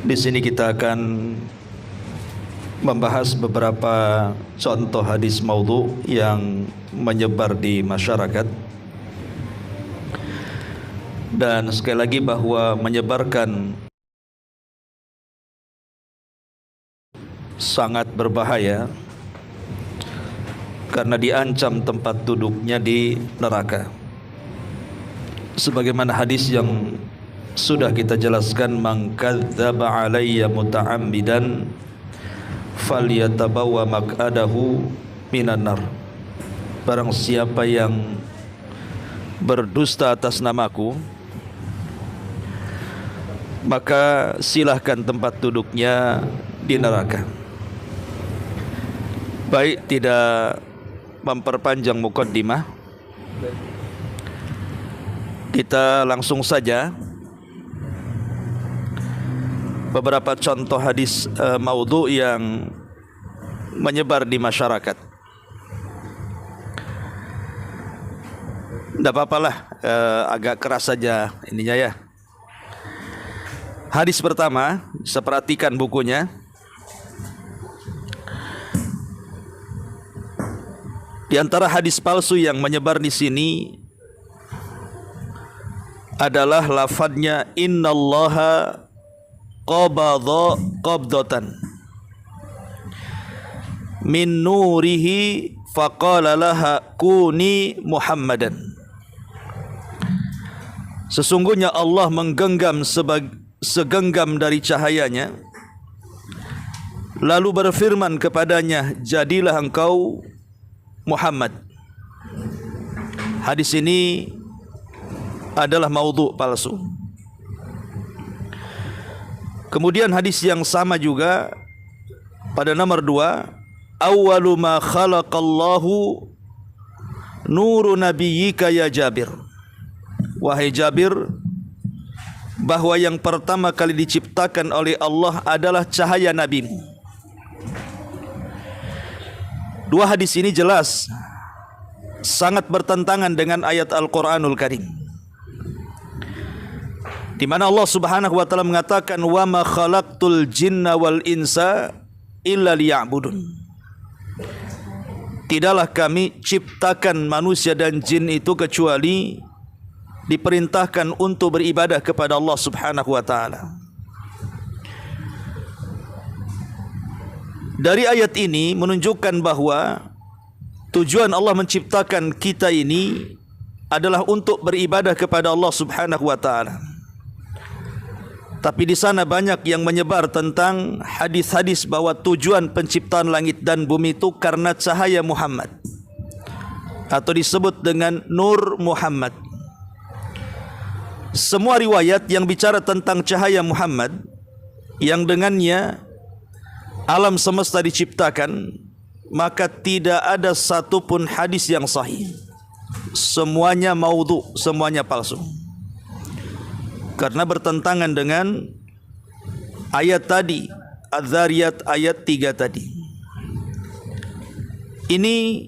Di sini kita akan membahas beberapa contoh hadis maudhu yang menyebar di masyarakat. Dan sekali lagi bahwa menyebarkan sangat berbahaya karena diancam tempat duduknya di neraka. Sebagaimana hadis yang sudah kita jelaskan, man kadzdzaba alayya muta'ammidan falyatabawwa maq'adahu minan nar. Barang siapa yang berdusta atas namaku, maka silahkan tempat duduknya di neraka. Baik, tidak memperpanjang mukaddimah, kita langsung saja beberapa contoh hadis maudhu yang menyebar di masyarakat. Tidak apa-apalah, agak keras saja ininya ya. Hadis pertama, saya perhatikan bukunya. Di antara hadis palsu yang menyebar di sini adalah lafadznya innallaha qabadha qabdatan min nurihi faqala laha kuni Muhammadan. Sesungguhnya Allah menggenggam segenggam dari cahayanya, lalu berfirman kepadanya, jadilah engkau Muhammad. Hadis ini adalah maudhu palsu. Kemudian hadis yang sama juga pada nomor 2, awwalu ma khalaqallahu nuru nabiyyika ya Jabir. Wahai Jabir, bahwa yang pertama kali diciptakan oleh Allah adalah cahaya nabimu. Dua hadis ini jelas sangat bertentangan dengan ayat Al-Quranul Karim, di mana Allah Subhanahu wa taala mengatakan, wa ma khalaqtul jinna wal insa illa liya'budun. Tidaklah kami ciptakan manusia dan jin itu kecuali diperintahkan untuk beribadah kepada Allah Subhanahu wa taala. Dari ayat ini menunjukkan bahwa tujuan Allah menciptakan kita ini adalah untuk beribadah kepada Allah Subhanahu wa taala. Tapi di sana banyak yang menyebar tentang hadis-hadis bahwa tujuan penciptaan langit dan bumi itu karena cahaya Muhammad, atau disebut dengan Nur Muhammad. Semua riwayat yang bicara tentang cahaya Muhammad, yang dengannya alam semesta diciptakan, maka tidak ada satupun hadis yang sahih. Semuanya maudhu, semuanya palsu, karena bertentangan dengan ayat tadi, Az-Zariyat ayat 3 tadi. Ini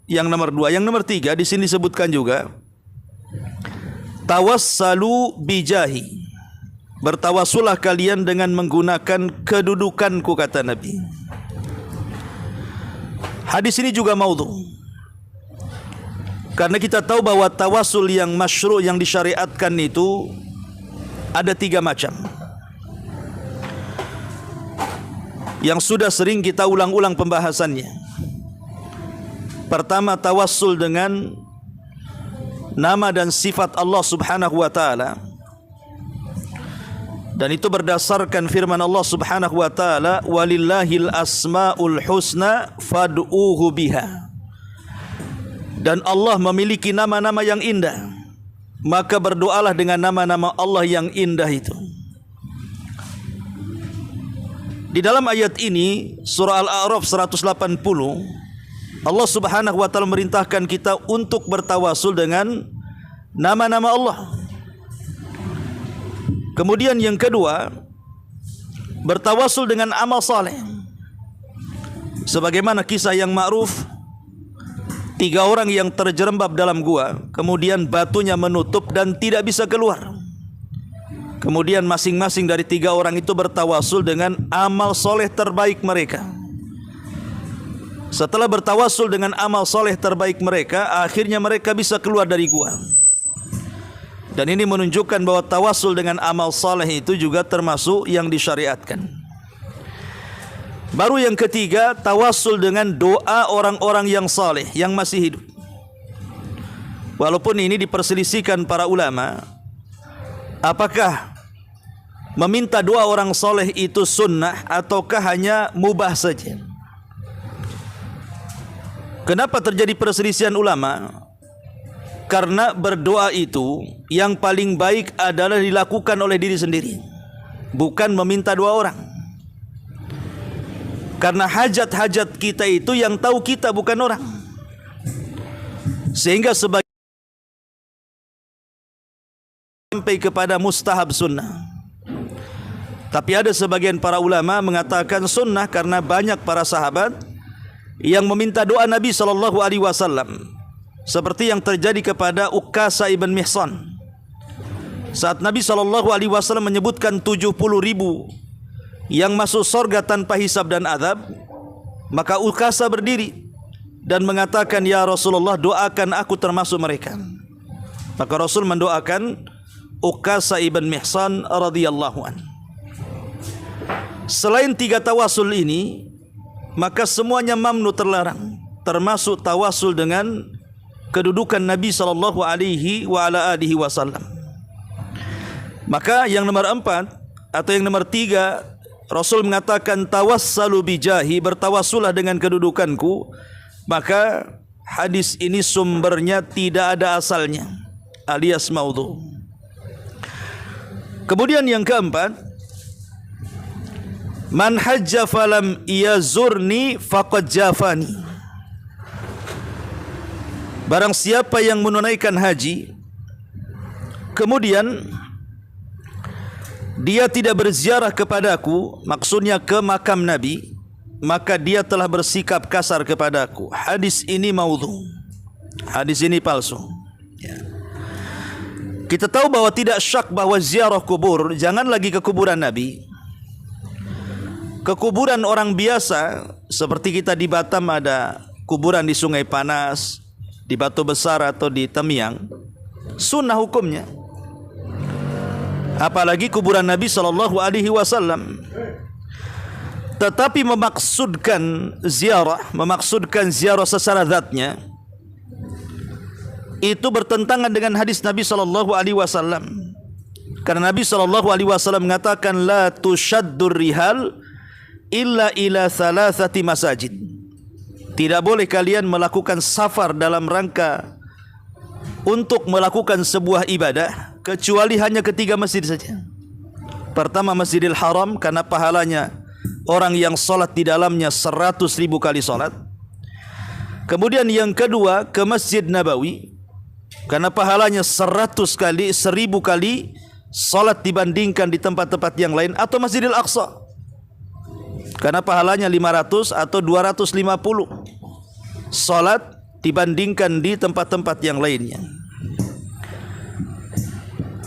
yang nomor 2. Yang nomor 3, di sini disebutkan juga tawassalu bijahi. Bertawasulah kalian dengan menggunakan kedudukanku, kata Nabi. Hadis ini juga maudhu, karena kita tahu bahwa tawasul yang masyru', yang disyariatkan itu ada 3 macam, yang sudah sering kita ulang-ulang pembahasannya. Pertama, tawassul dengan nama dan sifat Allah Subhanahu wa taala, dan itu berdasarkan firman Allah Subhanahu wa taala, walillahil asmaul husna fad'uhu biha. Dan Allah memiliki nama-nama yang indah, maka berdoalah dengan nama-nama Allah yang indah itu. Di dalam ayat ini, surah Al-A'raf 180, Allah Subhanahu wa taala merintahkan kita untuk bertawasul dengan nama-nama Allah. Kemudian yang kedua, bertawasul dengan amal saleh. Sebagaimana kisah yang ma'ruf, 3 orang yang terjerembab dalam gua, kemudian batunya menutup dan tidak bisa keluar. Kemudian masing-masing dari 3 orang itu bertawasul dengan amal soleh terbaik mereka. Setelah bertawasul dengan amal soleh terbaik mereka, akhirnya mereka bisa keluar dari gua. Dan ini menunjukkan bahwa tawasul dengan amal soleh itu juga termasuk yang disyariatkan. Baru yang ketiga, tawasul dengan doa orang-orang yang saleh yang masih hidup. Walaupun ini diperselisihkan para ulama, apakah meminta doa orang saleh itu sunnah ataukah hanya mubah saja? Kenapa terjadi perselisihan ulama? Karena berdoa itu yang paling baik adalah dilakukan oleh diri sendiri, bukan meminta doa orang. Karena hajat-hajat kita itu yang tahu kita, bukan orang. Sehingga sebagai sampai kepada mustahab sunnah. Tapi ada sebagian para ulama mengatakan sunnah karena banyak para sahabat yang meminta doa Nabi SAW, seperti yang terjadi kepada Uqasa ibn Mihsan. Saat Nabi SAW menyebutkan 70.000 yang masuk surga tanpa hisab dan azab, maka Uqasa berdiri dan mengatakan, "Ya Rasulullah, doakan aku termasuk mereka." Maka Rasul mendoakan Uqasa ibn Mihsan radhiyallahu an. Selain 3 tawasul ini, maka semuanya mamnu, terlarang, termasuk tawasul dengan kedudukan Nabi sallallahu alaihi wa ala alihi wasallam. Maka yang nomor 4 atau yang nomor 3, Rasul mengatakan tawassalu bijahi, bertawassulah dengan kedudukanku. Maka hadis ini sumbernya tidak ada asalnya, alias maudhu. Kemudian yang keempat, man hajja falam yazurni faqad jafani. Barang siapa yang menunaikan haji, kemudian dia tidak berziarah kepadaku, maksudnya ke makam Nabi, maka dia telah bersikap kasar kepadaku. Hadis ini maudhu, hadis ini palsu. Kita tahu bahwa tidak syak bahwa ziarah kubur, jangan lagi ke kuburan Nabi, ke kuburan orang biasa. Seperti kita di Batam ada kuburan di Sungai Panas, di Batu Besar atau di Temiang, sunnah hukumnya. Apalagi kuburan Nabi sallallahu alaihi wasallam. Tetapi memaksudkan ziarah secara zatnya, itu bertentangan dengan hadis Nabi sallallahu alaihi wasallam. Karena Nabi sallallahu alaihi wasallam mengatakan, la tushaddur rihal illa ila thalathati masajid. Tidak boleh kalian melakukan safar dalam rangka untuk melakukan sebuah ibadah kecuali hanya ke 3 masjid saja. Pertama, Masjidil Haram, karena pahalanya orang yang salat di dalamnya 100.000 kali salat. Kemudian yang kedua, ke Masjid Nabawi, karena pahalanya 100 kali, 1000 kali salat dibandingkan di tempat-tempat yang lain. Atau Masjidil Aqsa, karena pahalanya 500 atau 250 salat dibandingkan di tempat-tempat yang lainnya.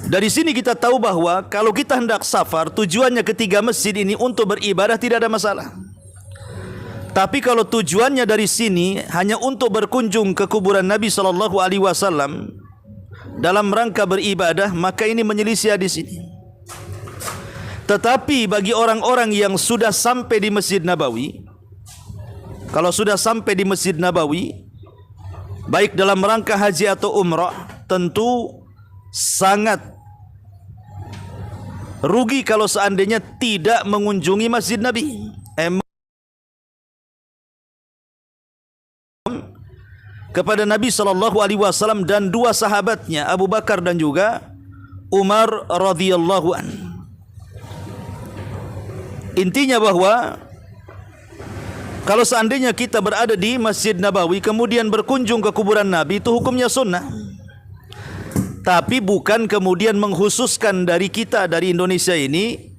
Dari sini kita tahu bahwa kalau kita hendak safar, tujuannya ke 3 masjid ini untuk beribadah, tidak ada masalah. Tapi kalau tujuannya dari sini hanya untuk berkunjung ke kuburan Nabi sallallahu alaihi wasallam dalam rangka beribadah, maka ini menyelisih hadis ini. Tetapi bagi orang-orang yang sudah sampai di Masjid Nabawi, kalau sudah sampai di Masjid Nabawi, baik dalam rangka haji atau umrah, tentu sangat rugi kalau seandainya tidak mengunjungi Masjid Nabi. Kepada Nabi sallallahu alaihi wasallam dan 2 sahabatnya, Abu Bakar dan juga Umar radhiyallahu an. Intinya bahwa kalau seandainya kita berada di Masjid Nabawi kemudian berkunjung ke kuburan Nabi, itu hukumnya sunnah. Tapi bukan kemudian mengkhususkan dari kita, dari Indonesia ini,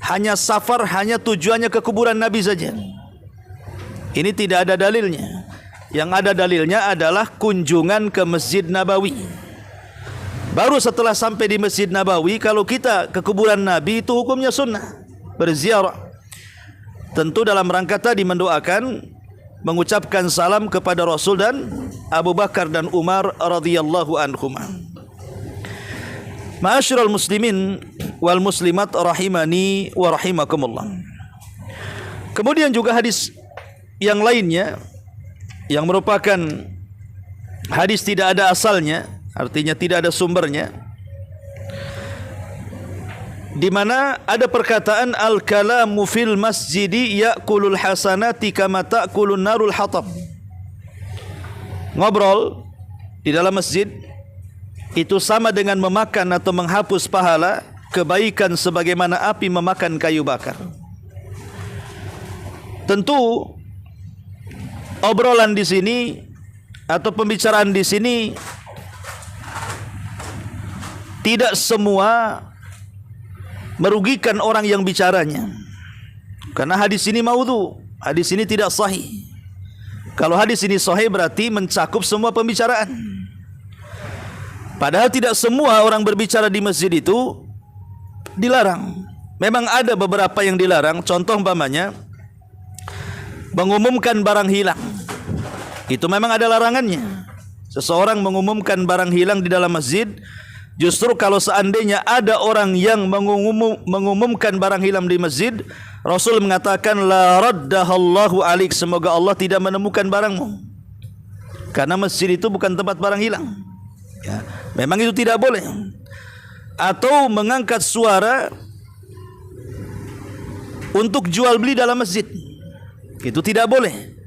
hanya safar, hanya tujuannya ke kuburan Nabi saja. Ini tidak ada dalilnya. Yang ada dalilnya adalah kunjungan ke Masjid Nabawi. Baru setelah sampai di Masjid Nabawi, kalau kita ke kuburan Nabi itu hukumnya sunnah, berziarah. Tentu dalam rangka tadi mendoakan, mengucapkan salam kepada Rasul dan Abu Bakar dan Umar radhiyallahu anhum. Ma'asyiral muslimin wal muslimat rahimani wa rahimakumullah. Kemudian juga hadis yang lainnya yang merupakan hadis tidak ada asalnya, artinya tidak ada sumbernya, di mana ada perkataan al-kalamu fil masjidi ya'kulul hasanati kama ta'kulun narul hatab. Ngobrol di dalam masjid itu sama dengan memakan atau menghapus pahala kebaikan sebagaimana api memakan kayu bakar. Tentu obrolan di sini atau pembicaraan di sini tidak semua merugikan orang yang bicaranya, karena hadis ini maudhu, hadis ini tidak sahih. Kalau hadis ini sahih berarti mencakup semua pembicaraan. Padahal tidak semua orang berbicara di masjid itu dilarang. Memang ada beberapa yang dilarang. Contoh umpamanya mengumumkan barang hilang, itu memang ada larangannya. Seseorang mengumumkan barang hilang di dalam masjid, justru kalau seandainya ada orang yang mengumumkan barang hilang di masjid, Rasul mengatakan la raddahallahu alaik, semoga Allah tidak menemukan barangmu, karena masjid itu bukan tempat barang hilang. Ya, memang itu tidak boleh. Atau mengangkat suara untuk jual beli dalam masjid, itu tidak boleh.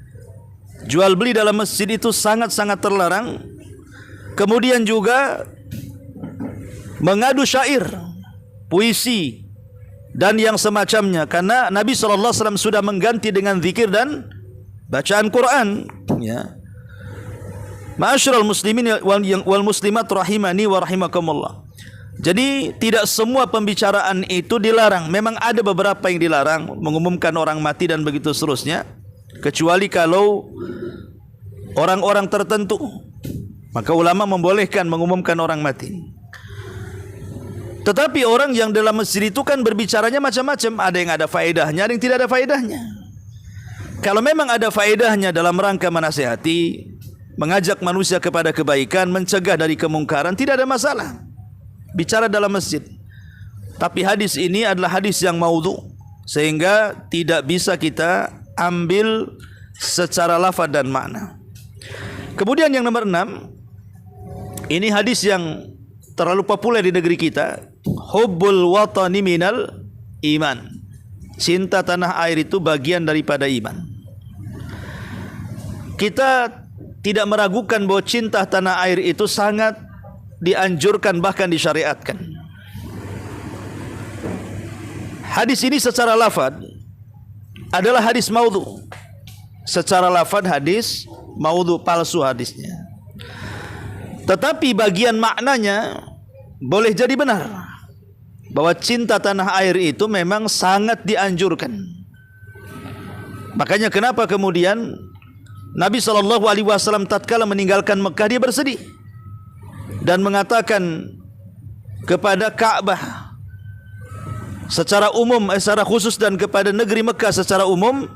Jual beli dalam masjid itu sangat-sangat terlarang. Kemudian juga mengadu syair, puisi dan yang semacamnya, karena Nabi SAW sudah mengganti dengan zikir dan bacaan Quran. Ya. Ma'asyiral muslimin wal muslimat rahimani wa rahimakumullah. Jadi tidak semua pembicaraan itu dilarang. Memang ada beberapa yang dilarang, mengumumkan orang mati dan begitu seterusnya, kecuali kalau orang-orang tertentu, maka ulama membolehkan mengumumkan orang mati. Tetapi orang yang dalam masjid itu kan berbicaranya macam-macam, ada yang ada faedahnya, ada yang tidak ada faedahnya. Kalau memang ada faedahnya dalam rangka menasihati, mengajak manusia kepada kebaikan, mencegah dari kemungkaran, tidak ada masalah bicara dalam masjid. Tapi hadis ini adalah hadis yang maudhu, sehingga tidak bisa kita ambil secara lafaz dan makna. Kemudian yang nomor 6, ini hadis yang terlalu populer di negeri kita, hubbul watani minal iman. Cinta tanah air itu bagian daripada iman. Kita tidak meragukan bahwa cinta tanah air itu sangat dianjurkan, bahkan disyariatkan. Hadis ini secara lafaz adalah hadis maudhu. Secara lafaz hadis maudhu, palsu hadisnya. Tetapi bagian maknanya boleh jadi benar, bahwa cinta tanah air itu memang sangat dianjurkan. Makanya kenapa kemudian Nabi SAW tatkala meninggalkan Mekah, dia bersedih dan mengatakan kepada Ka'bah secara umum, secara khusus, dan kepada negeri Mekah secara umum,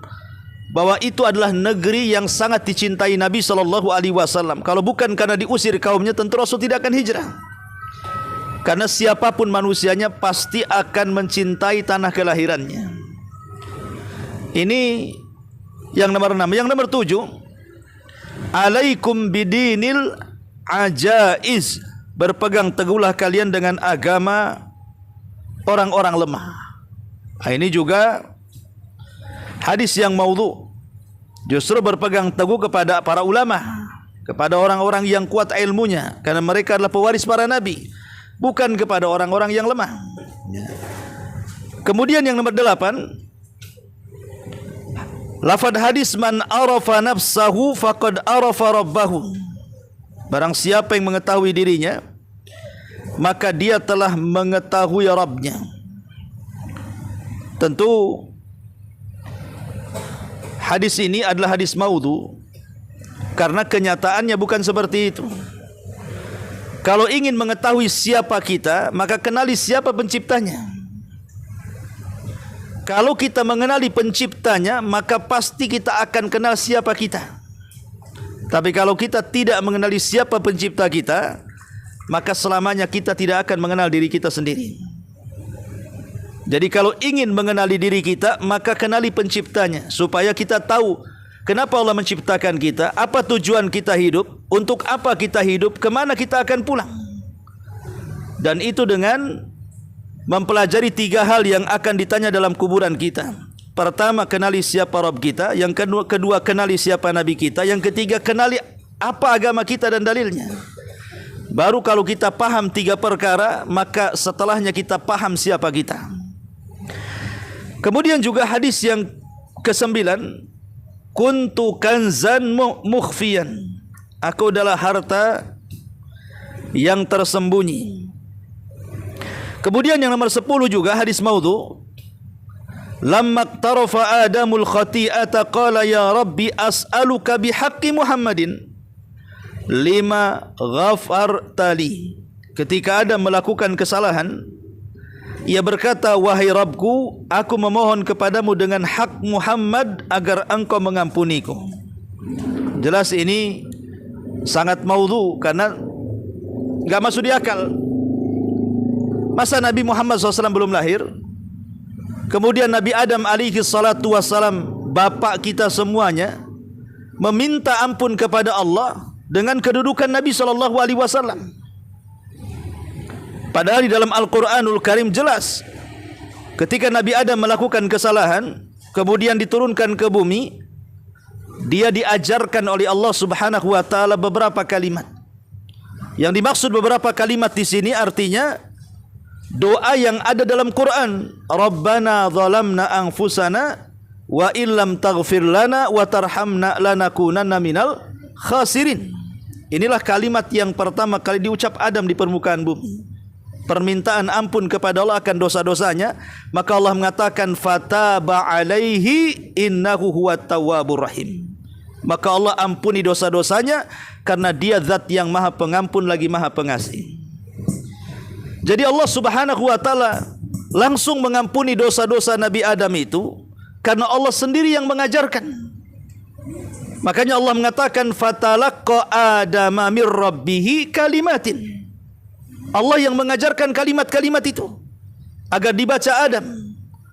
bahwa itu adalah negeri yang sangat dicintai Nabi SAW. Kalau bukan karena diusir kaumnya, tentu Rasul tidak akan hijrah. Karena siapapun manusianya pasti akan mencintai tanah kelahirannya. Ini yang nomor 6. Yang nomor 7, alaikum bidinil ajaiz, berpegang teguhlah kalian dengan agama orang-orang lemah. Ini juga hadis yang maudhu. Justru berpegang teguh kepada para ulama, kepada orang-orang yang kuat ilmunya, karena mereka adalah pewaris para nabi, bukan kepada orang-orang yang lemah. Kemudian yang nomor 8, lafaz hadis man arafa nafsahu faqad arafa rabbahu. Barang siapa yang mengetahui dirinya, maka dia telah mengetahui Rabbnya. Tentu hadis ini adalah hadis maudhu, karena kenyataannya bukan seperti itu. Kalau ingin mengetahui siapa kita, maka kenali siapa penciptanya. Kalau kita mengenali penciptanya, maka pasti kita akan kenal siapa kita. Tapi kalau kita tidak mengenali siapa pencipta kita, maka selamanya kita tidak akan mengenal diri kita sendiri. Jadi kalau ingin mengenali diri kita, maka kenali penciptanya, supaya kita tahu kenapa Allah menciptakan kita, apa tujuan kita hidup, untuk apa kita hidup, kemana kita akan pulang. Dan itu dengan mempelajari 3 hal yang akan ditanya dalam kuburan kita. Pertama, kenali siapa Rabb kita. Yang kedua, kenali siapa Nabi kita. Yang ketiga, kenali apa agama kita dan dalilnya. Baru kalau kita paham 3 perkara, maka setelahnya kita paham siapa kita. Kemudian juga hadis yang ke-9, kuntu kanzan mukhfiyan. Aku adalah harta yang tersembunyi. Kemudian yang nomor 10 juga hadis maudhu. Lamma iqtarafa Adamul khati'ata qala ya Rabbi as'aluka bihaqqi Muhammadin lima ghafartali. Ketika Adam melakukan kesalahan, ia berkata, wahai Rabbku, aku memohon kepadamu dengan hak Muhammad agar engkau mengampuniku. Jelas ini sangat maudhu karena enggak masuk di akal. Masa Nabi Muhammad SAW belum lahir, kemudian Nabi Adam alaihi salatu wassalam, bapak kita semuanya, meminta ampun kepada Allah dengan kedudukan Nabi SAW. Padahal di dalam Al-Quranul Karim jelas, ketika Nabi Adam melakukan kesalahan, kemudian diturunkan ke bumi, dia diajarkan oleh Allah Subhanahu wa taala beberapa kalimat. Yang dimaksud beberapa kalimat di sini artinya doa yang ada dalam Quran. Rabbana zalamna anfusana wa illam taghfir lana wa tarhamna lanakunanna minal khasirin. Inilah kalimat yang pertama kali diucap Adam di permukaan bumi. Permintaan ampun kepada Allah akan dosa-dosanya. Maka Allah mengatakan fataba alaihi innahu huwat tawwabur rahim. Maka Allah ampuni dosa-dosanya karena dia zat yang maha pengampun lagi maha pengasih. Jadi Allah Subhanahu wa taala langsung mengampuni dosa-dosa Nabi Adam itu karena Allah sendiri yang mengajarkan. Makanya Allah mengatakan fatalaqqa adama mir rabbih kalimatin. Allah yang mengajarkan kalimat-kalimat itu agar dibaca Adam.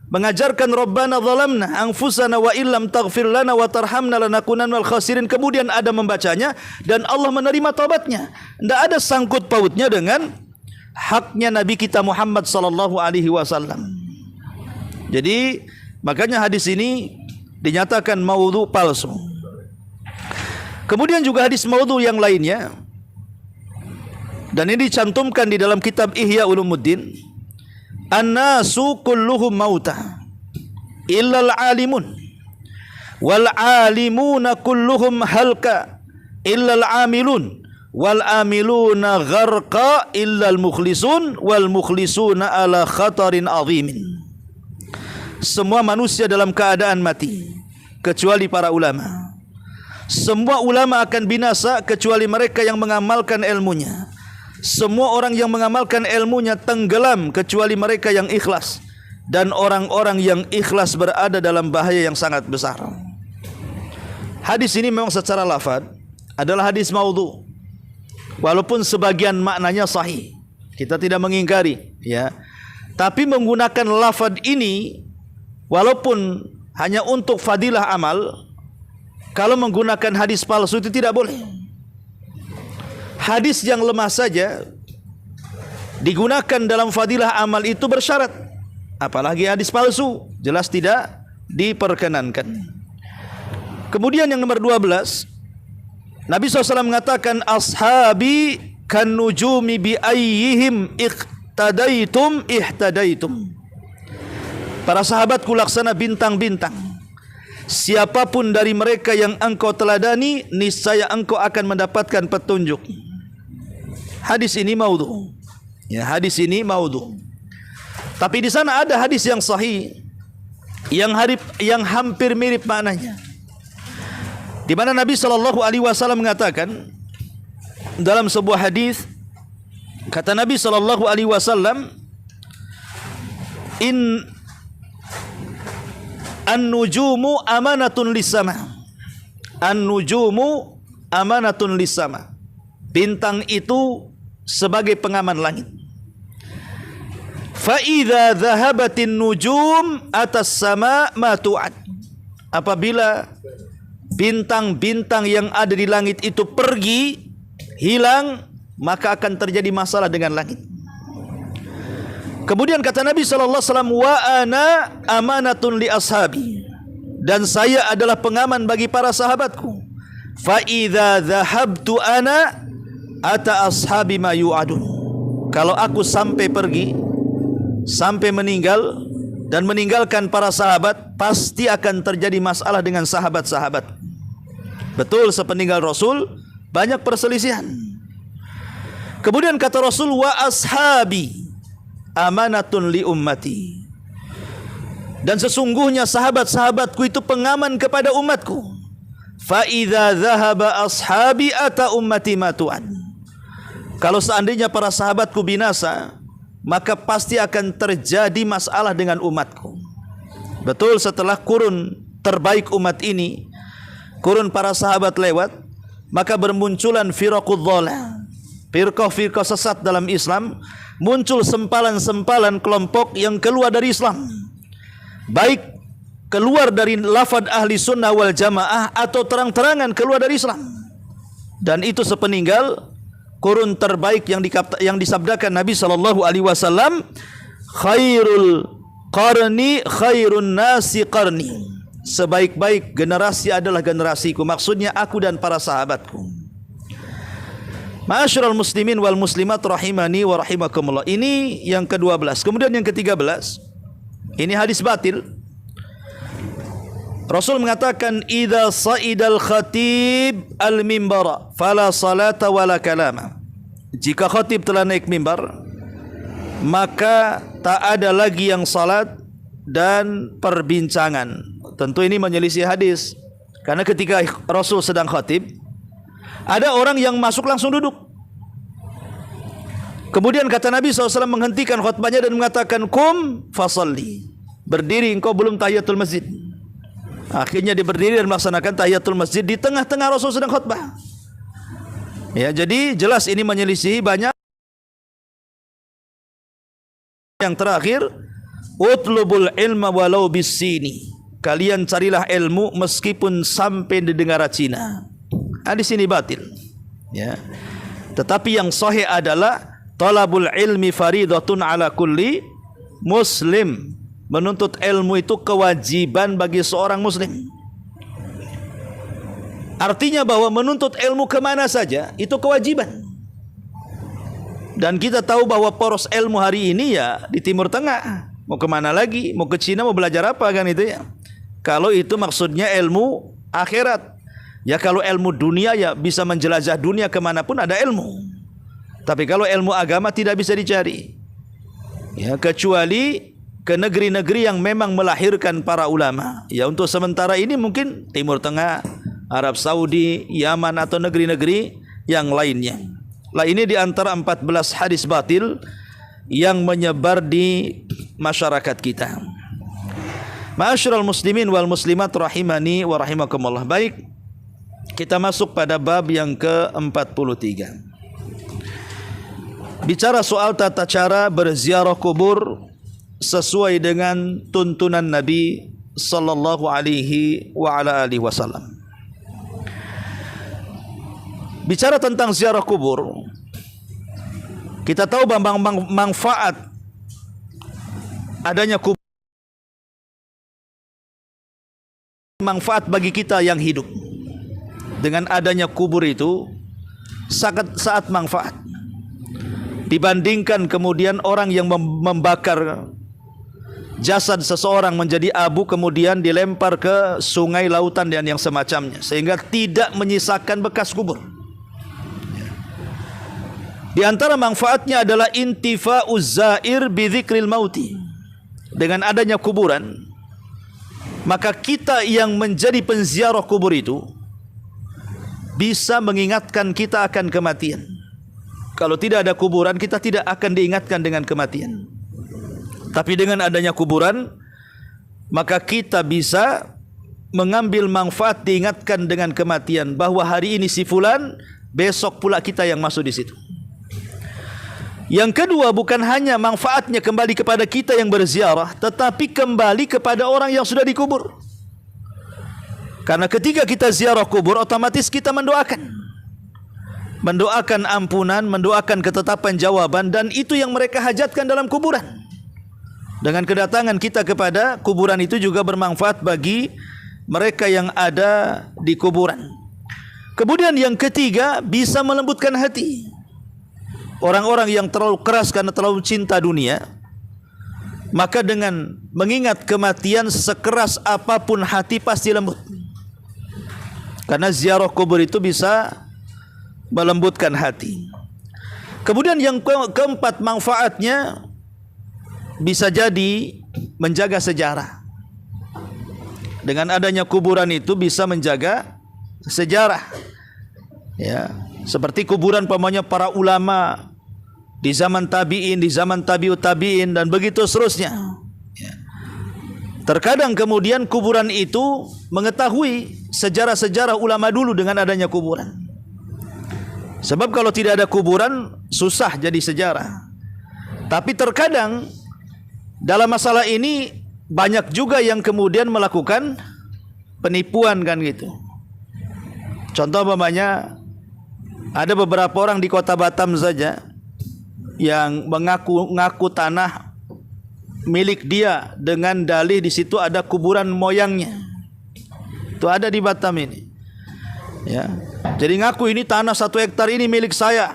Mengajarkan Rabbana zalamna anfusana wa illam taghfir lana wa tarhamna lanakunanna minal khasirin. Kemudian Adam membacanya dan Allah menerima taubatnya. Tidak ada sangkut pautnya dengan haknya Nabi kita Muhammad sallallahu alaihi wasallam. Jadi makanya hadis ini dinyatakan maudhu palsu. Kemudian juga hadis maudhu yang lainnya, dan ini dicantumkan di dalam kitab Ihya Ulumuddin. An-nasu kulluhum mauta illal alimun wal alimuna kulluhum halka illal amilun wal amiluna gharqa illal mukhlisun wal mukhlisuna ala khatarin azimin. Semua manusia dalam keadaan mati kecuali para ulama. Semua ulama akan binasa kecuali mereka yang mengamalkan ilmunya. Semua orang yang mengamalkan ilmunya tenggelam kecuali mereka yang ikhlas. Dan orang-orang yang ikhlas berada dalam bahaya yang sangat besar. Hadis ini memang secara lafaz adalah hadis maudhu, walaupun sebagian maknanya sahih, kita tidak mengingkari, ya. Tapi menggunakan lafaz ini walaupun hanya untuk fadilah amal, kalau menggunakan hadis palsu itu tidak boleh. Hadis yang lemah saja digunakan dalam fadilah amal itu bersyarat, apalagi hadis palsu, jelas tidak diperkenankan. Kemudian yang nomor 12, Nabi SAW mengatakan ashabi kan nujumi bi ayyihim ihtadaitum ihtadaitum. Para sahabatku laksana bintang-bintang. Siapapun dari mereka yang engkau teladani, niscaya engkau akan mendapatkan petunjuk. Hadis ini maudhu. Ya, hadis ini maudhu. Tapi di sana ada hadis yang sahih yang hampir mirip maknanya. Di mana Nabi sallallahu alaihi wasallam mengatakan dalam sebuah hadis, Kata Nabi sallallahu alaihi wasallam, in an-nujumu amanatun lis-sama. An-nujumu amanatun lis-sama. Bintang itu sebagai pengaman langit. Fa idza dhahabatin nujum atas sama ma tu'ad. Apabila bintang-bintang yang ada di langit itu pergi, hilang, maka akan terjadi masalah dengan langit. Kemudian kata Nabi sallallahu alaihi wasallam, wa ana amanatun li ashabi, dan saya adalah pengaman bagi para sahabatku. Fa idza dhahabtu ana ata ashabi ma yu'adun. Kalau aku sampai pergi, sampai meninggal dan meninggalkan para sahabat, pasti akan terjadi masalah dengan sahabat-sahabat. Betul, sepeninggal Rasul banyak perselisihan. Kemudian kata Rasul, wa ashabi amanatun li ummati, dan sesungguhnya sahabat-sahabatku itu pengaman kepada umatku. Fa idza dhahaba ashabi ata ummati ma tu'ad. Kalau seandainya para sahabatku binasa, maka pasti akan terjadi masalah dengan umatku. Betul, setelah kurun terbaik umat ini, kurun para sahabat lewat, maka bermunculan firaqud dhalah, firqah-firqah sesat dalam Islam. Muncul sempalan-sempalan kelompok yang keluar dari Islam, baik keluar dari lafaz ahli sunnah wal jamaah atau terang-terangan keluar dari Islam. Dan itu sepeninggal kurun terbaik yang disabdakan Nabi sallallahu alaihi wasallam, khairul qarni khairun nasi qarni. Sebaik-baik generasi adalah generasiku, maksudnya aku dan para sahabatku. Ma'asyiral muslimin wal muslimat rahimani wa rahimakumullah. Ini yang ke-12. Kemudian yang ke-13, ini hadis batil. Rasul mengatakan, idza sa'idal khatib al-mimbara fala salata wala kalama. Jika khatib telah naik mimbar, maka tak ada lagi yang salat dan perbincangan. Tentu ini menyelisih hadis, karena ketika Rasul sedang khatib, ada orang yang masuk langsung duduk. Kemudian kata Nabi SAW menghentikan khutbahnya dan mengatakan, kum fasalli, berdiri, engkau belum tahiyatul masjid. Akhirnya dia berdiri dan melaksanakan tahiyatul masjid di tengah-tengah Rasul sedang khutbah. Ya, jadi jelas ini menyelisih banyak. Yang terakhir, utlubul ilma walau bisini. Kalian carilah ilmu meskipun sampai di negara Cina. Di sini batil. Ya. Tetapi yang sahih adalah talabul ilmi faridatun ala kulli muslim. Menuntut ilmu itu kewajiban bagi seorang muslim. Artinya bahwa menuntut ilmu kemana saja itu kewajiban. Dan kita tahu bahwa poros ilmu hari ini ya di Timur Tengah. Mau kemana lagi? Mau ke Cina, mau belajar apa kan itu ya? Kalau itu maksudnya ilmu akhirat. Ya kalau ilmu dunia ya bisa menjelajah dunia kemanapun ada ilmu. Tapi kalau ilmu agama tidak bisa dicari. Ya, kecuali ke negeri-negeri yang memang melahirkan para ulama. Ya untuk sementara ini mungkin Timur Tengah, Arab Saudi, Yaman atau negeri-negeri yang lainnya. Lah ini di antara 14 hadis batil yang menyebar di masyarakat kita. Ma'asyiral muslimin wal muslimat rahimani wa rahimakumullah. Baik, kita masuk pada bab yang ke-43. Bicara soal tata cara berziarah kubur sesuai dengan tuntunan Nabi sallallahu alaihi wa ala alihi wasallam. Bicara tentang ziarah kubur, kita tahu bahwa manfaat adanya kubur, manfaat bagi kita yang hidup. Dengan adanya kubur itu sangat manfaat dibandingkan kemudian orang yang membakar jasad seseorang menjadi abu kemudian dilempar ke sungai, lautan dan yang semacamnya, sehingga tidak menyisakan bekas kubur. Di antara manfaatnya adalah intifa'uz zair bi dzikril mauti. Dengan adanya kuburan, maka kita yang menjadi penziarah kubur itu bisa mengingatkan kita akan kematian. Kalau tidak ada kuburan, kita tidak akan diingatkan dengan kematian. Tapi dengan adanya kuburan, maka kita bisa mengambil manfaat diingatkan dengan kematian, bahwa hari ini si fulan, besok pula kita yang masuk di situ. Yang kedua, bukan hanya manfaatnya kembali kepada kita yang berziarah, tetapi kembali kepada orang yang sudah dikubur. Karena ketika kita ziarah kubur, otomatis kita mendoakan ampunan, mendoakan ketetapan jawaban, dan itu yang mereka hajatkan dalam kuburan. Dengan kedatangan kita kepada kuburan itu juga bermanfaat bagi mereka yang ada di kuburan. Kemudian yang ketiga, bisa melembutkan hati. Orang-orang yang terlalu keras karena terlalu cinta dunia, maka dengan mengingat kematian, sekeras apapun hati pasti lembut. Karena ziarah kubur itu bisa melembutkan hati. Kemudian yang keempat, manfaatnya bisa jadi menjaga sejarah. Dengan adanya kuburan itu bisa menjaga sejarah. Ya, seperti kuburan pamannya para ulama di zaman tabi'in, di zaman tabi'ut tabi'in, dan begitu seterusnya. Ya. Terkadang kemudian kuburan itu mengetahui sejarah-sejarah ulama dulu dengan adanya kuburan. Sebab kalau tidak ada kuburan, susah jadi sejarah. Tapi terkadang dalam masalah ini banyak juga yang kemudian melakukan penipuan, kan gitu. Contoh umpamanya, ada beberapa orang di kota Batam saja yang mengaku tanah milik dia dengan dalih di situ ada kuburan moyangnya. Itu ada di Batam ini. Ya. Jadi ngaku ini tanah 1 hektar ini milik saya.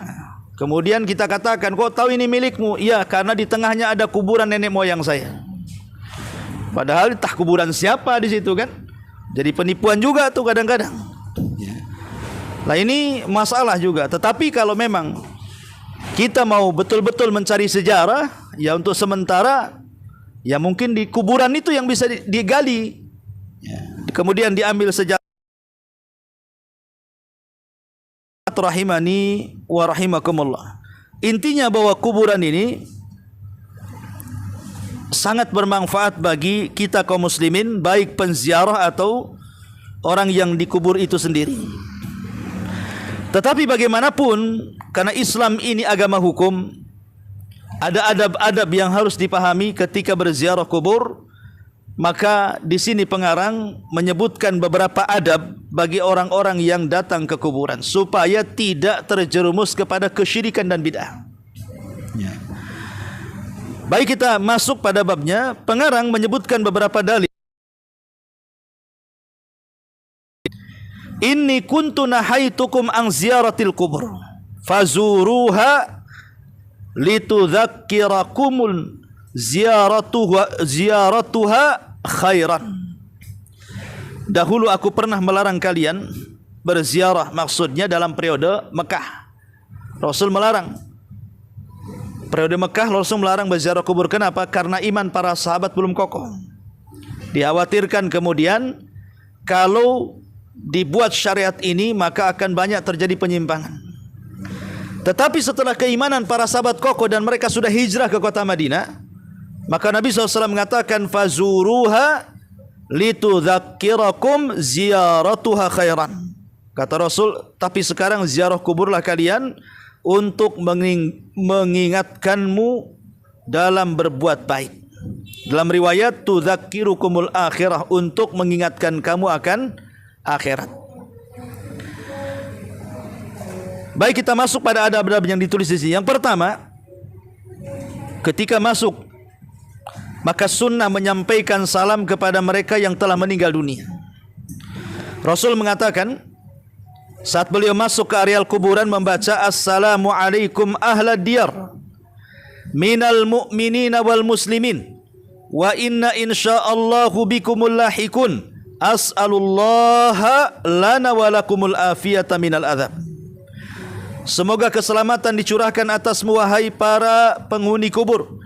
Kemudian kita katakan, kok tahu ini milikmu? Iya, karena di tengahnya ada kuburan nenek moyang saya. Padahal entah kuburan siapa di situ, kan? Jadi penipuan juga tuh kadang-kadang. Nah, ini masalah juga. Tetapi kalau memang kita mau betul-betul mencari sejarah, ya untuk sementara, ya mungkin di kuburan itu yang bisa digali. Ya. Kemudian diambil sejarah. Rahimani wa rahimakumullah. Intinya bahwa kuburan ini sangat bermanfaat bagi kita kaum muslimin, baik penziarah atau orang yang dikubur itu sendiri. Tetapi bagaimanapun, karena Islam ini agama hukum, ada adab-adab yang harus dipahami ketika berziarah kubur. Maka di sini pengarang menyebutkan beberapa adab bagi orang-orang yang datang ke kuburan, supaya tidak terjerumus kepada kesyirikan dan bid'ah. Ya. Baik, kita masuk pada babnya. Pengarang menyebutkan beberapa dalil. Inni kuntu nahaitukum an ziyaratil kubur fazuruha litudzakkirakumul ziyaratuha khairan. Dahulu aku pernah melarang kalian berziarah, maksudnya dalam periode Mekah. Rasul melarang. Periode Mekah Rasul melarang berziarah kubur. Kenapa? Karena iman para sahabat belum kokoh. Dikhawatirkan kemudian kalau dibuat syariat ini, maka akan banyak terjadi penyimpangan. Tetapi setelah keimanan para sahabat kokoh dan mereka sudah hijrah ke kota Madinah, maka Nabi SAW mengatakan, fazuruha litudzakkirakum ziyaratuha khairan. Kata Rasul, tapi sekarang ziarah kuburlah kalian untuk mengingatkanmu dalam berbuat baik. Dalam riwayat, tudzakkirukumul akhirah, untuk mengingatkan kamu akan akhirat. Baik, kita masuk pada adab-adab yang ditulis di sini. Yang pertama, ketika masuk, maka sunnah menyampaikan salam kepada mereka yang telah meninggal dunia. Rasul mengatakan, saat beliau masuk ke areal kuburan, membaca Assalamualaikum ahlad diyar minal mu'minina wal muslimin wa inna insya'allahu bikumul lahikun as'alullaha lana walakumul afiyata minal adhab. Semoga keselamatan dicurahkan atasmu wahai para penghuni kubur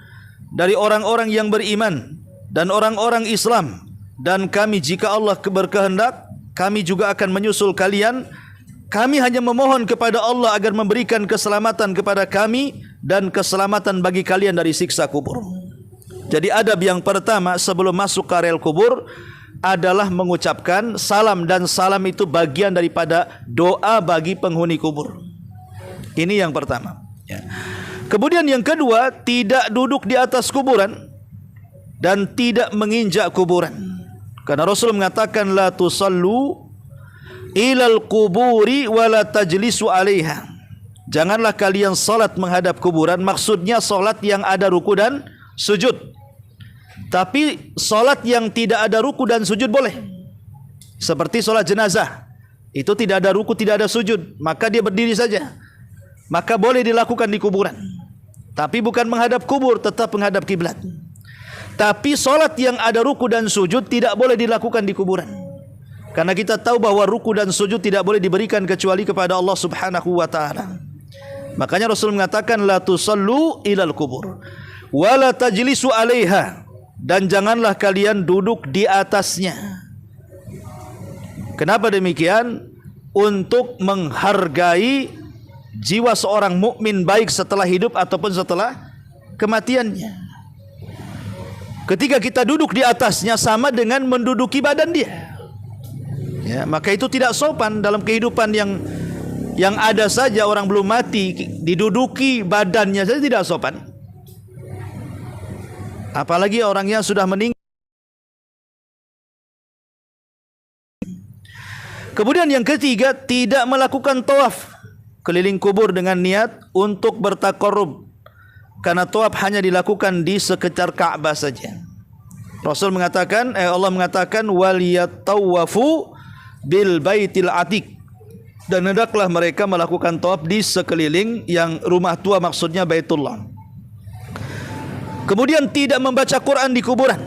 dari orang-orang yang beriman dan orang-orang Islam, dan kami jika Allah berkehendak, kami juga akan menyusul kalian Kami hanya memohon kepada Allah agar memberikan keselamatan kepada kami dan keselamatan bagi kalian dari siksa kubur. Jadi adab yang pertama sebelum masuk ke areal kubur adalah mengucapkan salam, dan salam itu bagian daripada doa bagi penghuni kubur. Ini yang pertama. Kemudian yang kedua, tidak duduk di atas kuburan dan tidak menginjak kuburan. Karena Rasul mengatakan la tusallu ilal kuburi wala tajlisu alaiha. Janganlah kalian salat menghadap kuburan. Maksudnya salat yang ada ruku dan sujud. Tapi salat yang tidak ada ruku dan sujud boleh. Seperti salat jenazah, itu tidak ada ruku, tidak ada sujud, maka dia berdiri saja, maka boleh dilakukan di kuburan. Tapi bukan menghadap kubur, tetap menghadap kiblat. Tapi salat yang ada ruku dan sujud tidak boleh dilakukan di kuburan. Karena kita tahu bahwa ruku dan sujud tidak boleh diberikan kecuali kepada Allah Subhanahu wa taala. Makanya Rasul mengatakan la tusallu ilal kubur wala tajlisu alaiha, dan janganlah kalian duduk di atasnya. Kenapa demikian? Untuk menghargai jiwa seorang mukmin baik setelah hidup ataupun setelah kematiannya. Ketika kita duduk di atasnya sama dengan menduduki badan dia. Ya, maka itu tidak sopan dalam kehidupan yang ada saja. Orang belum mati diduduki badannya saja tidak sopan. Apalagi orang yang sudah meninggal. Kemudian yang ketiga, tidak melakukan tawaf keliling kubur dengan niat untuk bertaqarrub. Karena tawaf hanya dilakukan di sekitar Ka'bah saja. Rasul mengatakan, Allah mengatakan wal yatawafu bil baitil atiq, dan hendaklah mereka melakukan tawaf di sekeliling yang rumah tua, maksudnya Baitullah. Kemudian tidak membaca Quran di kuburan.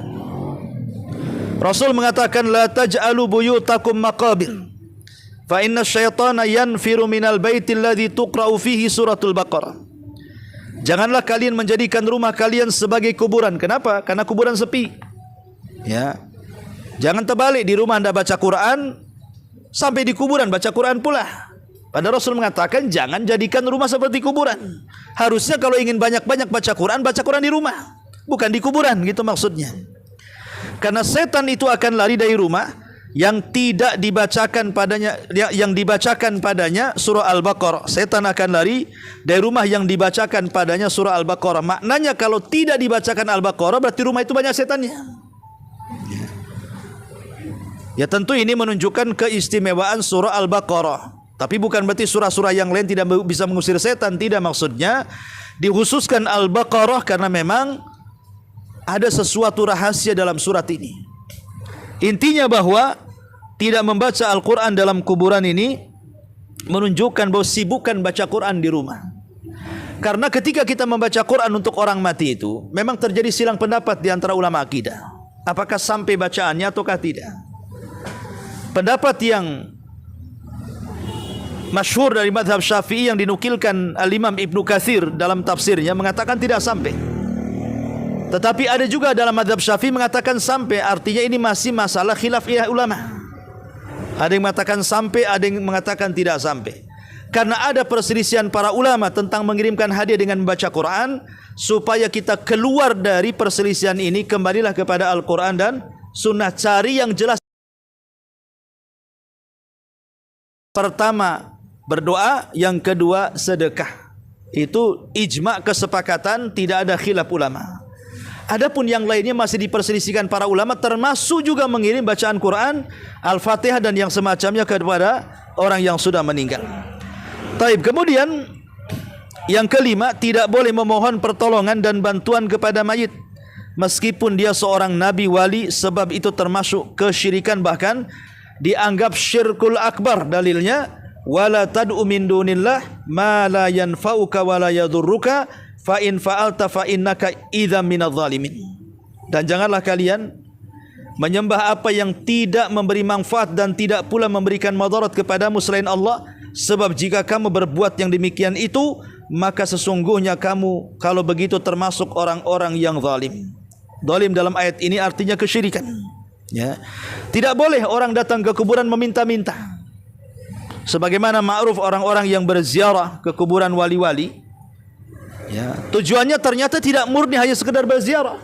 Rasul mengatakan la taj'alu buyutakum maqabir fa inna syaitana yanfiru minal baitil ladzi tuqra'u fihi suratul Baqarah. Janganlah kalian menjadikan rumah kalian sebagai kuburan. Kenapa? Karena kuburan sepi. Ya. Jangan terbalik, di rumah Anda baca Quran, sampai di kuburan baca Quran pula. Padahal Rasul mengatakan jangan jadikan rumah seperti kuburan. Harusnya kalau ingin banyak-banyak baca Quran di rumah, bukan di kuburan, gitu maksudnya. Karena setan itu akan lari dari rumah yang tidak dibacakan padanya, yang dibacakan padanya surah Al-Baqarah. Setan akan lari dari rumah yang dibacakan padanya surah Al-Baqarah. Maknanya kalau tidak dibacakan Al-Baqarah berarti rumah itu banyak setannya. Ya tentu ini menunjukkan keistimewaan surah Al-Baqarah. Tapi bukan berarti surah-surah yang lain tidak bisa mengusir setan. Tidak, maksudnya dikhususkan Al-Baqarah karena memang ada sesuatu rahasia dalam surat ini. Intinya bahwa tidak membaca Al-Quran dalam kuburan ini menunjukkan bahwa sibukkan baca Quran di rumah. Karena ketika kita membaca Quran untuk orang mati itu memang terjadi silang pendapat di antara ulama akidah. Apakah sampai bacaannya ataukah tidak? Pendapat yang masyhur dari mazhab Syafi'i yang dinukilkan Al-Imam Ibnu Katsir dalam tafsirnya mengatakan tidak sampai. Tetapi ada juga dalam mazhab Syafi'i mengatakan sampai, artinya ini masih masalah khilaf ulama. Ada yang mengatakan sampai, ada yang mengatakan tidak sampai. Karena ada perselisihan para ulama tentang mengirimkan hadiah dengan membaca Quran. Supaya kita keluar dari perselisihan ini, kembalilah kepada Al-Quran dan Sunnah. Cari yang jelas. Pertama berdoa, yang kedua sedekah. Itu ijma' kesepakatan, tidak ada khilaf ulama. Adapun yang lainnya masih diperselisihkan para ulama, termasuk juga mengirim bacaan Quran, Al-Fatihah dan yang semacamnya kepada orang yang sudah meninggal. Taib. Kemudian yang kelima, tidak boleh memohon pertolongan dan bantuan kepada mayit meskipun dia seorang nabi wali, sebab itu termasuk kesyirikan, bahkan dianggap syirkul akbar. Dalilnya wala tad'u min dunillah ma la yanfa'uka wa la yadurruka fa in fa'alta fa innaka idzam minadh dhalimin. Dan janganlah kalian menyembah apa yang tidak memberi manfaat dan tidak pula memberikan madarat kepadamu selain Allah, sebab jika kamu berbuat yang demikian itu, maka sesungguhnya kamu kalau begitu termasuk orang-orang yang zalim. Zalim dalam ayat ini artinya kesyirikan. Ya. Tidak boleh orang datang ke kuburan meminta-minta. Sebagaimana ma'ruf orang-orang yang berziarah ke kuburan wali-wali, ya, tujuannya ternyata tidak murni hanya sekedar berziarah.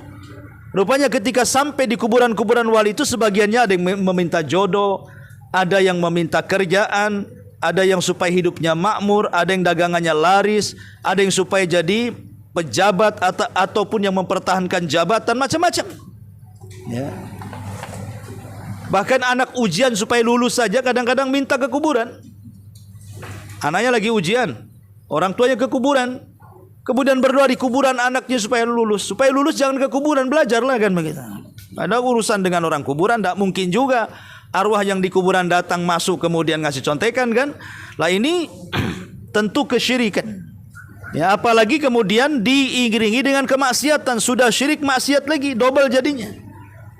Rupanya ketika sampai di kuburan-kuburan wali itu, sebagiannya ada yang meminta jodoh, ada yang meminta kerjaan, ada yang supaya hidupnya makmur, ada yang dagangannya laris, ada yang supaya jadi pejabat ataupun yang mempertahankan jabatan, macam-macam. Ya. Bahkan anak ujian supaya lulus saja kadang-kadang minta ke kuburan. Anaknya lagi ujian, orang tuanya ke kuburan, kemudian berdoa di kuburan anaknya supaya lulus. Supaya lulus jangan ke kuburan, belajarlah kan begitu. Ada urusan dengan orang kuburan, tidak mungkin juga arwah yang di kuburan datang masuk kemudian ngasih contekan kan. Lah ini tentu kesyirikan. Ya, apalagi kemudian diiringi dengan kemaksiatan, sudah syirik maksiat lagi, double jadinya.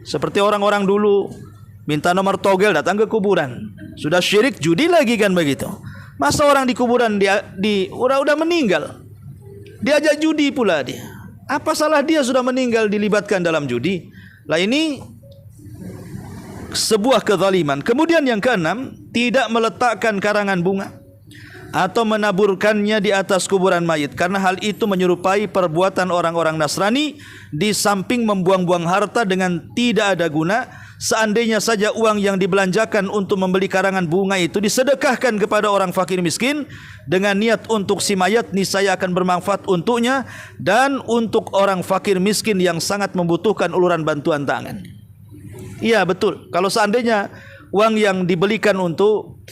Seperti orang-orang dulu minta nomor togel datang ke kuburan, sudah syirik judi lagi kan begitu. Masa orang di kuburan udah meninggal diajak judi pula dia. Apa salah dia sudah meninggal dilibatkan dalam judi? Lah ini sebuah kezaliman. Kemudian yang keenam, tidak meletakkan karangan bunga atau menaburkannya di atas kuburan mayit, karena hal itu menyerupai perbuatan orang-orang Nasrani. Di samping membuang-buang harta dengan tidak ada guna, seandainya saja uang yang dibelanjakan untuk membeli karangan bunga itu disedekahkan kepada orang fakir miskin dengan niat untuk si mayat, niscaya akan bermanfaat untuknya dan untuk orang fakir miskin yang sangat membutuhkan uluran bantuan tangan. Iya betul, kalau seandainya uang yang dibelikan untuk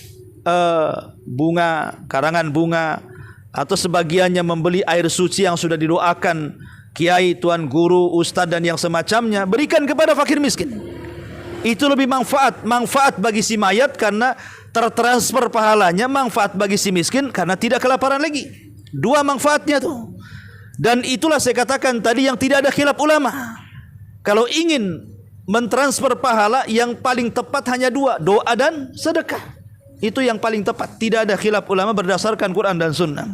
bunga, karangan bunga, atau sebagiannya membeli air suci yang sudah didoakan kiai, tuan guru, ustadz dan yang semacamnya, berikan kepada fakir miskin. Itu lebih manfaat bagi si mayat karena tertransfer pahalanya, manfaat bagi si miskin karena tidak kelaparan lagi. Dua manfaatnya tuh. Dan itulah saya katakan tadi yang tidak ada khilaf ulama. Kalau ingin mentransfer pahala, yang paling tepat hanya dua, doa dan sedekah. Itu yang paling tepat. Tidak ada khilaf ulama berdasarkan Quran dan Sunnah.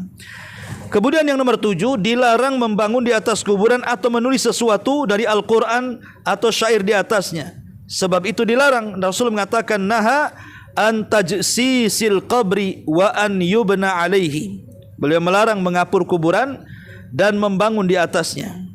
Kemudian yang nomor 7, dilarang membangun di atas kuburan atau menulis sesuatu dari Al-Quran atau syair di atasnya. Sebab itu dilarang. Rasul mengatakan, naha an tajsisil qabri wa an yubna alaihi. Beliau melarang mengapur kuburan dan membangun di atasnya.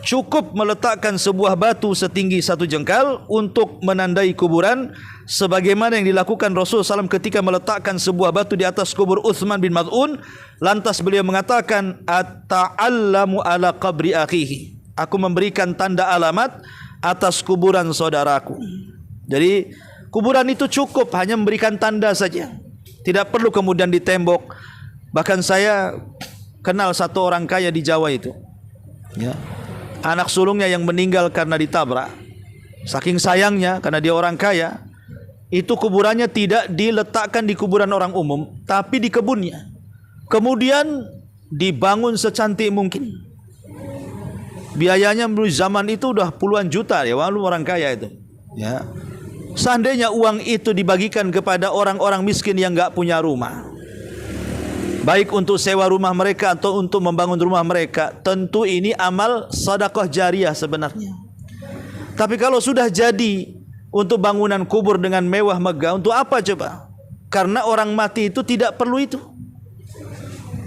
Cukup meletakkan sebuah batu setinggi 1 jengkal untuk menandai kuburan, sebagaimana yang dilakukan Rasul SAW ketika meletakkan sebuah batu di atas kubur Uthman bin Maz'un. Lantas beliau mengatakan, at-ta'allamu ala qabri akhihi. Aku memberikan tanda alamat atas kuburan saudaraku. Jadi kuburan itu cukup hanya memberikan tanda saja, tidak perlu kemudian ditembok. Bahkan saya kenal satu orang kaya di Jawa itu, ya, anak sulungnya yang meninggal karena ditabrak. Saking sayangnya karena dia orang kaya, itu kuburannya tidak diletakkan di kuburan orang umum, tapi di kebunnya. Kemudian dibangun secantik mungkin. Biayanya zaman itu udah puluhan juta ya, walau orang kaya itu. Ya. Seandainya uang itu dibagikan kepada orang-orang miskin yang enggak punya rumah, baik untuk sewa rumah mereka atau untuk membangun rumah mereka, tentu ini amal sedekah jariah sebenarnya. Tapi kalau sudah jadi untuk bangunan kubur dengan mewah megah, untuk apa coba? Karena orang mati itu tidak perlu itu.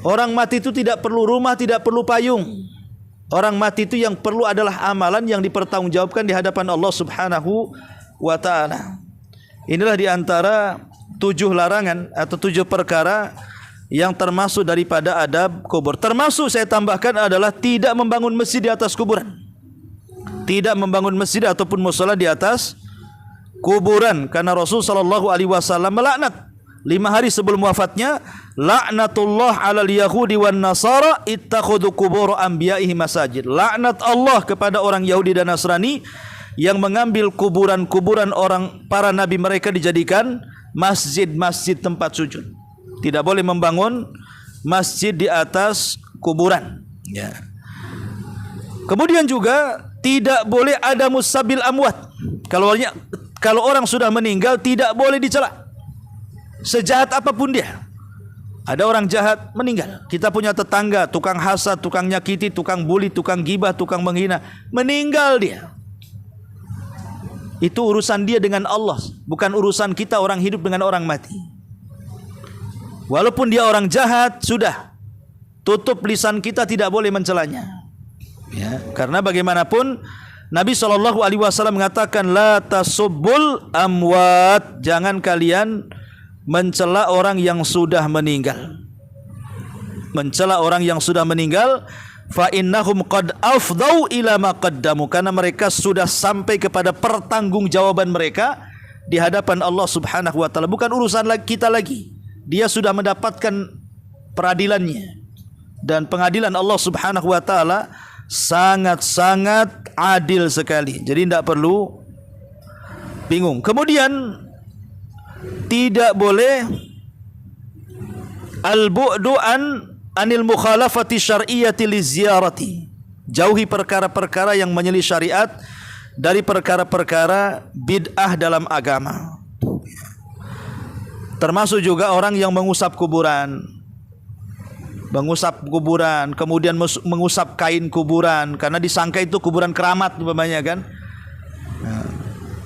Orang mati itu tidak perlu rumah, tidak perlu payung. Orang mati itu yang perlu adalah amalan yang dipertanggungjawabkan di hadapan Allah Subhanahu wa ta'ala. Inilah di antara 7 larangan atau 7 perkara yang termasuk daripada adab kubur. Termasuk saya tambahkan adalah tidak membangun masjid di atas kuburan. Tidak membangun masjid ataupun mushola di atas kuburan, karena Rasul sallallahu alaihi wasallam melaknat 5 hari sebelum wafatnya, laknatullah 'alal yahudi wan nasara ittakhadhu qubur anbiya'ihim masajid. Laknat Allah kepada orang Yahudi dan Nasrani yang mengambil kuburan-kuburan orang para nabi mereka dijadikan masjid-masjid tempat sujud. Tidak boleh membangun masjid di atas kuburan, ya. Kemudian juga tidak boleh ada musabil amwat. Kalau orang sudah meninggal tidak boleh dicela. Sejahat apapun dia. Ada orang jahat meninggal. Kita punya tetangga tukang hasad, tukang nyakiti, tukang bully, tukang gibah, tukang menghina, meninggal dia. Itu urusan dia dengan Allah, bukan urusan kita orang hidup dengan orang mati. Walaupun dia orang jahat, sudah tutup lisan kita, tidak boleh mencelanya. Ya, karena bagaimanapun Nabi SAW mengatakan la tasubbul amwat, jangan kalian mencela orang yang sudah meninggal. Mencela orang yang sudah meninggal, fa innahum qad afdau ila ma qaddamu, karena mereka sudah sampai kepada pertanggungjawaban mereka di hadapan Allah Subhanahu wa taala. Bukan urusan kita lagi. Dia sudah mendapatkan peradilannya. Dan pengadilan Allah Subhanahu wa taala sangat-sangat adil sekali. Jadi tidak perlu bingung. Kemudian tidak boleh al-bu'du anil mukhalafati syar'iyyati liziarati. Jauhi perkara-perkara yang menyelisih syariat dari perkara-perkara bid'ah dalam agama. Termasuk juga orang yang mengusap kuburan. Mengusap kuburan, kemudian mengusap kain kuburan karena disangka itu kuburan keramat umpamanya kan. Nah,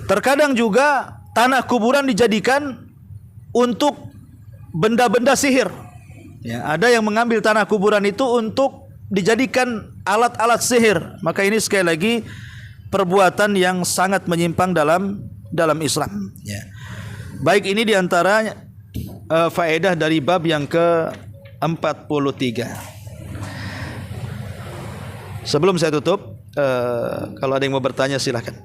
terkadang juga tanah kuburan dijadikan untuk benda-benda sihir. Ya, ada yang mengambil tanah kuburan itu untuk dijadikan alat-alat sihir. Maka ini sekali lagi perbuatan yang sangat menyimpang dalam Islam. Ya. Baik, ini diantara faedah dari bab yang ke-43. Sebelum saya tutup, kalau ada yang mau bertanya silahkan.